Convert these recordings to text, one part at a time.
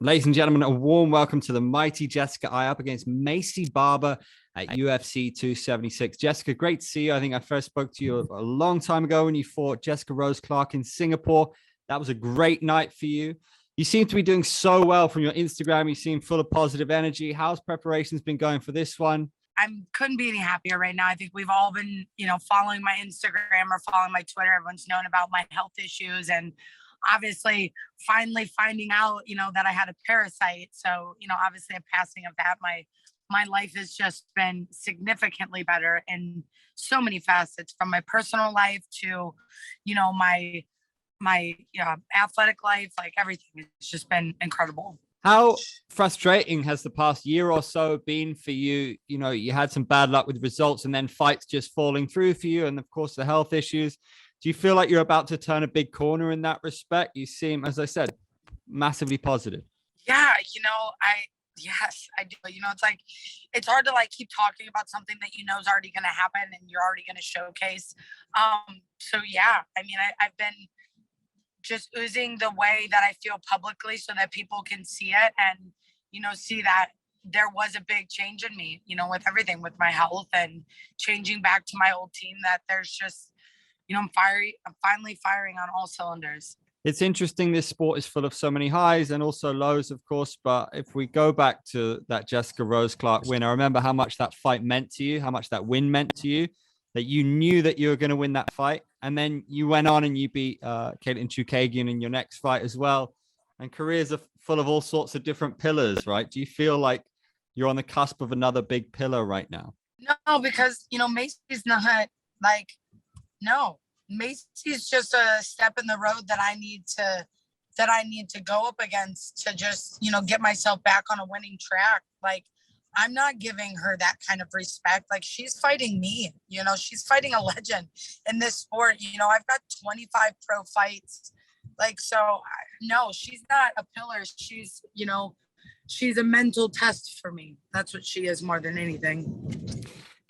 Ladies and gentlemen, a warm welcome to the mighty Jessica I up against Maycee Barber at UFC 276. Jessica, great to see you. I think I first spoke to you a long time ago when you fought Jessica Rose Clark in Singapore. That was a great night for you. You seem to be doing so well from your Instagram. You seem full of positive energy. How's preparations been going for this one? I couldn't be any happier right now. I think we've all been, following my Instagram or following my Twitter. Everyone's known about my health issues and obviously finally finding out, that I had a parasite. So, obviously a passing of that, my life has just been significantly better in so many facets, from my personal life to, my athletic life, like everything. It's just been incredible. How frustrating has the past year or so been for you? You had some bad luck with results and then fights just falling through for you. And of course, the health issues. Do you feel like you're about to turn a big corner in that respect? You seem, as I said, massively positive. Yeah, yes, I do. It's hard to keep talking about something that is already going to happen and you're already going to showcase. So yeah, I've been just oozing the way that I feel publicly so that people can see it and, see that there was a big change in me, with everything, with my health and changing back to my old team, that there's just, I'm finally firing on all cylinders. It's interesting. This sport is full of so many highs and also lows, of course. But if we go back to that Jessica Rose Clark win, I remember how much that fight meant to you, how much that win meant to you, that you knew that you were going to win that fight. And then you went on and you beat Caitlin Chukagian in your next fight as well. And careers are full of all sorts of different pillars, right? Do you feel like you're on the cusp of another big pillar right now? No, because, Maycee's not no. Maycee's just a step in the road that I need to go up against to just, get myself back on a winning track. I'm not giving her that kind of respect. She's fighting me, she's fighting a legend in this sport. I've got 25 pro fights. No, she's not a pillar. She's, she's a mental test for me. That's what she is more than anything.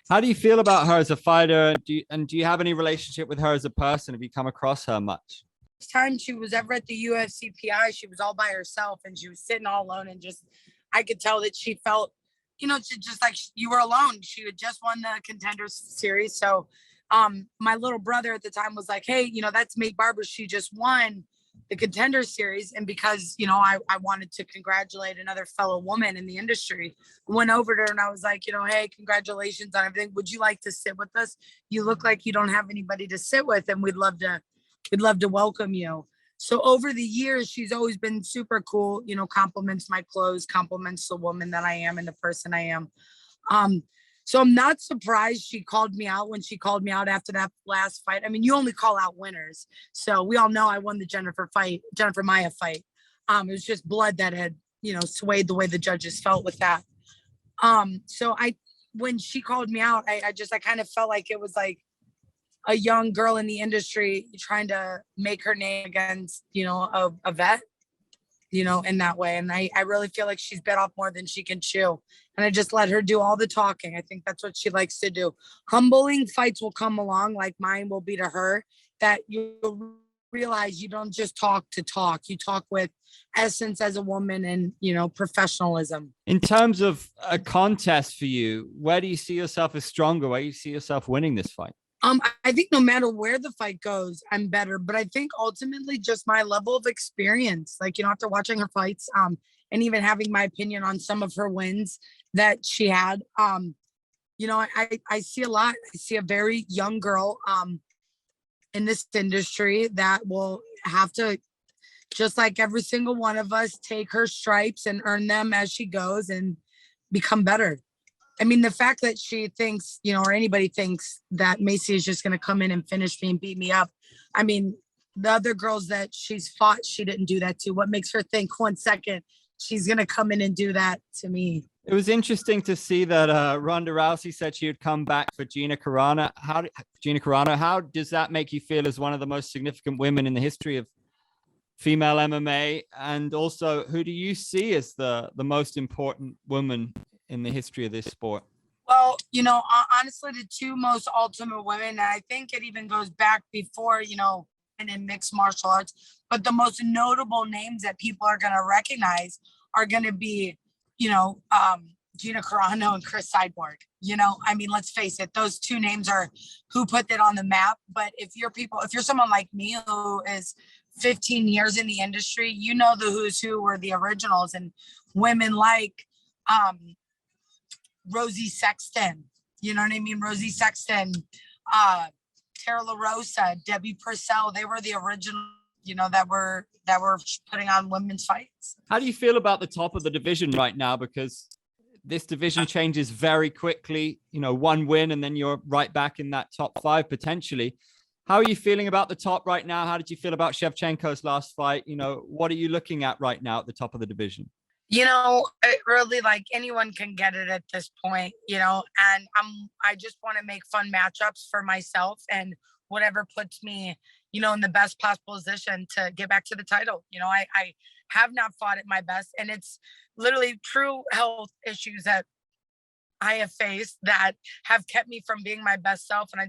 How do you feel about her as a fighter? Do you have any relationship with her as a person? Have you come across her much? This time she was ever at the UFC PI, she was all by herself and she was sitting all alone, and just, I could tell that she felt, just like you were alone. She had just won the Contenders Series. So my little brother at the time was like, hey, that's Maycee Barber. She just won the Contender Series. And because, I wanted to congratulate another fellow woman in the industry, I went over to her and I was like, hey, congratulations on everything. Would you like to sit with us? You look like you don't have anybody to sit with, and we'd love to welcome you. So over the years, she's always been super cool, compliments my clothes, compliments the woman that I am and the person I am. So I'm not surprised she called me out when she called me out after that last fight. You only call out winners. So we all know I won the Jennifer Maia fight. It was just blood that had, swayed the way the judges felt with that. So when she called me out, I kind of felt like it was like a young girl in the industry trying to make her name against, a vet, in that way. And I really feel like she's bit off more than she can chew. And I just let her do all the talking. I think that's what she likes to do. Humbling fights will come along, like mine will be to her, that you'll realize you don't just talk to talk. You talk with essence as a woman and, professionalism. In terms of a contest for you, where do you see yourself as stronger? Where do you see yourself winning this fight? I think no matter where the fight goes, I'm better. But I think ultimately just my level of experience, after watching her fights, and even having my opinion on some of her wins that she had, I see a lot. I see a very young girl in this industry that will have to, just like every single one of us, take her stripes and earn them as she goes and become better. The fact that she thinks, or anybody thinks that Maycee is just going to come in and finish me and beat me up. The other girls that she's fought, she didn't do that to. What makes her think 1 second she's going to come in and do that to me? It was interesting to see that Ronda Rousey said she would come back for Gina Carano. How does that make you feel as one of the most significant women in the history of female MMA? And also, who do you see as the most important woman in the history of this sport? Well, honestly, the two most ultimate women, and I think it even goes back before, in mixed martial arts, but the most notable names that people are going to recognize are going to be, Gina Carano and Chris Cyborg. I mean, let's face it, those two names are who put that on the map. But if you're someone like me who is 15 years in the industry, the who's who were the originals, and women like Rosie Sexton, you know what I mean? Rosie Sexton, Tara LaRosa, Debbie Purcell, they were the original, that were putting on women's fights. How do you feel about the top of the division right now? Because this division changes very quickly, one win and then you're right back in that top 5 potentially. How are you feeling about the top right now? How did you feel about Shevchenko's last fight? What are you looking at right now at the top of the division? It really, like, anyone can get it at this point, and I just want to make fun matchups for myself and whatever puts me, in the best possible position to get back to the title. I have not fought at my best, and it's literally true health issues that I have faced that have kept me from being my best self. And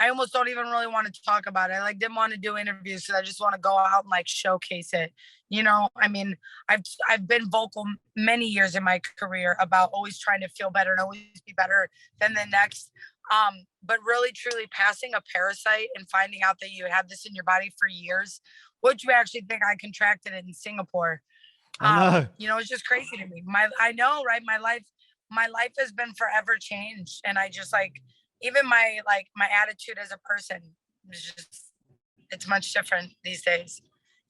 I almost don't even really want to talk about it. I didn't want to do interviews because I just want to go out and showcase it. I mean, I've been vocal many years in my career about always trying to feel better and always be better than the next. But really, truly passing a parasite and finding out that you had this in your body for years, would you actually think I contracted it in Singapore? I know. It's just crazy to me. I know, right? My life has been forever changed. And I just even my attitude as a person is it's much different these days.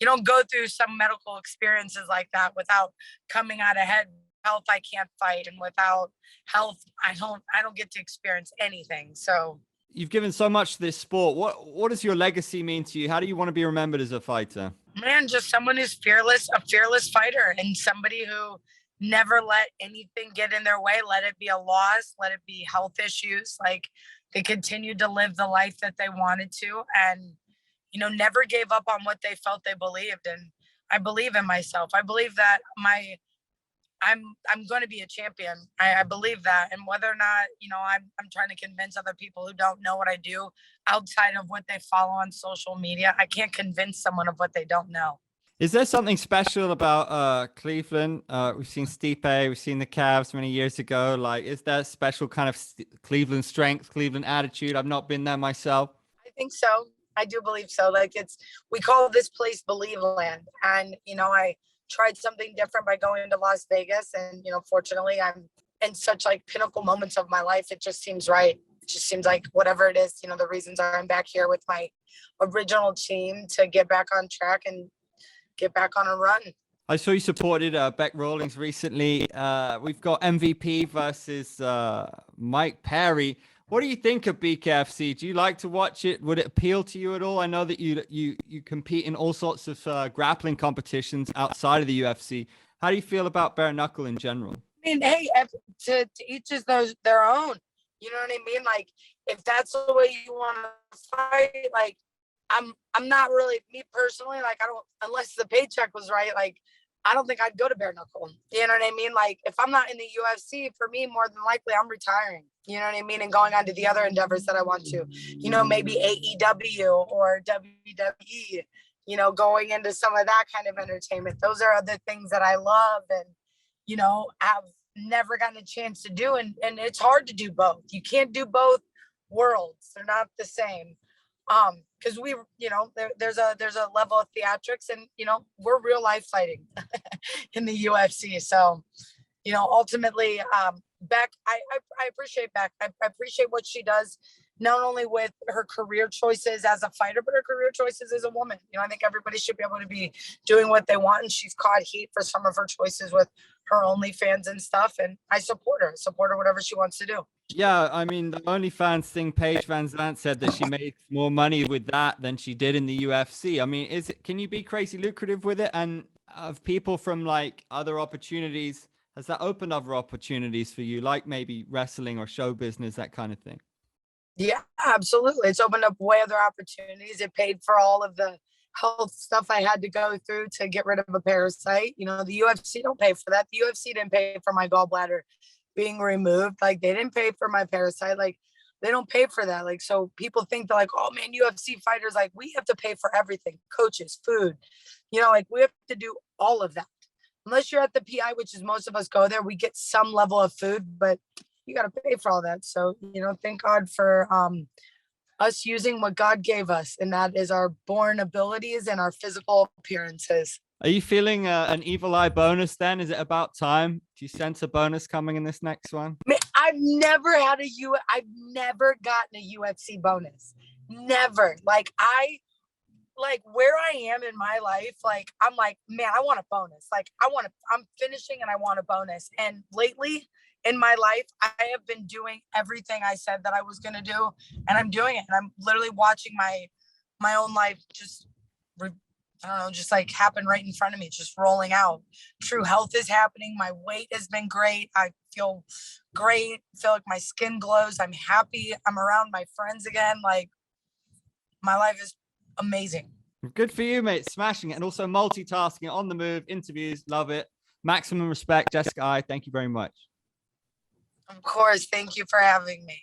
You don't go through some medical experiences like that without coming out ahead. Health, I can't fight, and without health, I don't get to experience anything. So you've given so much to this sport. What does your legacy mean to you? How do you want to be remembered as a fighter? Man, just someone who's fearless, a fearless fighter, and somebody who never let anything get in their way. Let it be a loss, let it be health issues. They continued to live the life that they wanted to, and never gave up on what they felt they believed. And I believe in myself. I believe that I'm going to be a champion. I believe that. And whether or not, I'm trying to convince other people who don't know what I do outside of what they follow on social media, I can't convince someone of what they don't know. Is there something special about Cleveland? We've seen Stipe, we've seen the Cavs many years ago. Is there special kind of Cleveland strength, Cleveland attitude? I've not been there myself. I think so. I do believe so. We call this place Believe Land. And, I tried something different by going to Las Vegas. And, fortunately, I'm in such pinnacle moments of my life. It just seems right. It just seems like whatever it is, the reasons are I'm back here with my original team to get back on track and get back on a run. I saw you supported Bec Rawlings recently. We've got MVP versus Mike Perry. What do you think of BKFC? Do you like to watch it? Would it appeal to you at all? I know that you compete in all sorts of grappling competitions outside of the UFC. How do you feel about bare knuckle in general? I mean, hey, to each is their own. You know what I mean? If that's the way you want to fight, I'm not really, me personally, I don't, unless the paycheck was right, I don't think I'd go to bare knuckle. You know what I mean? If I'm not in the UFC, for me, more than likely, I'm retiring. You know what I mean? And going on to the other endeavors that I want to, maybe AEW or WWE, going into some of that kind of entertainment. Those are other things that I love and, have never gotten a chance to do. And it's hard to do both. You can't do both worlds. They're not the same. Because there's a level of theatrics and, we're real life fighting in the UFC. So, ultimately, Bec, I appreciate Bec. I appreciate what she does, not only with her career choices as a fighter, but her career choices as a woman. I think everybody should be able to be doing what they want. And she's caught heat for some of her choices with her OnlyFans and stuff. And I support her whatever she wants to do. Yeah, I mean, the OnlyFans thing, Paige Van Zandt said that she makes more money with that than she did in the UFC. I mean, can you be crazy lucrative with it? And of people from other opportunities, has that opened other opportunities for you, like maybe wrestling or show business, that kind of thing? Yeah, absolutely. It's opened up way other opportunities. It paid for all of the health stuff I had to go through to get rid of a parasite. The UFC don't pay for that. The UFC didn't pay for my gallbladder being removed. They didn't pay for my parasite. They don't pay for that. So people think they're oh man, UFC fighters, we have to pay for everything, coaches, food, we have to do all of that. unless you're at the PI, which is most of us go there, we get some level of food, but you got to pay for all that. So, you know, thank God for us using what God gave us, and that is our born abilities and our physical appearances. Are you feeling an evil eye bonus then? Is it about time? Do you sense a bonus coming in this next one? I've never gotten a UFC bonus. Never. Like where I am in my life, like I'm like, man, I want a bonus. Like I'm finishing and I want a bonus. And lately in my life, I have been doing everything I said that I was going to do, and I'm doing it. And I'm literally watching my own life just, I don't know, just like happen right in front of me, just rolling out. True health is happening. My weight has been great. I feel great. I feel like my skin glows. I'm happy. I'm around my friends again. Like my life is amazing. Good for you, mate. Smashing it. And also multitasking, on the move, interviews. Love it. Maximum respect. Jessica I, thank you very much. Of course. Thank you for having me.